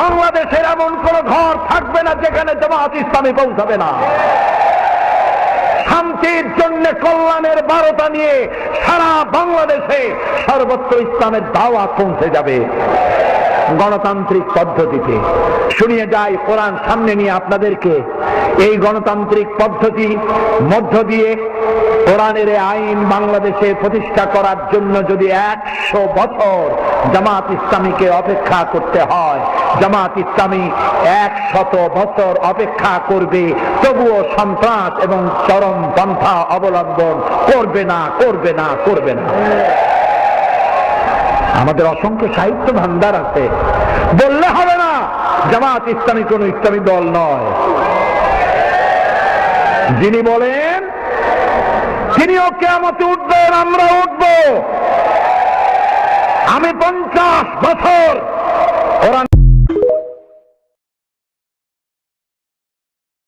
বাংলাদেশের এমন কোন ঘর থাকবে না যেখানে জামাত ইসলামী পৌঁছাবে না। শান্তির জন্য কল্যাণের বার্তা নিয়ে সারা বাংলাদেশে সর্বত্র ইসলামের দাওয়াত পৌঁছে যাবে গণতান্ত্রিক পদ্ধতিতে। শুনিয়ে যাই কোরআন সামনে নিয়ে আপনাদেরকে, এই গণতান্ত্রিক পদ্ধতি মধ্য দিয়ে কোরআনের আইন বাংলাদেশে প্রতিষ্ঠা করার জন্য যদি 100 বছর জামাত ইসলামীকে অপেক্ষা করতে হয়, জামাত ইসলামী 100 বছর অপেক্ষা করবে, তবুও সন্ত্রাস এবং চরম পন্থা অবলম্বন করবে না, করবে না, করবে না। আমাদের অসংখ্য সাহিত্য ভান্ডার আছে, বললে হবে না জামাত ইসলামী কোন ইসলামী দল নয়। যিনি বলেন তিনিও কিয়ামতে উঠবেন, আমরা উঠব। আমি 50 বছর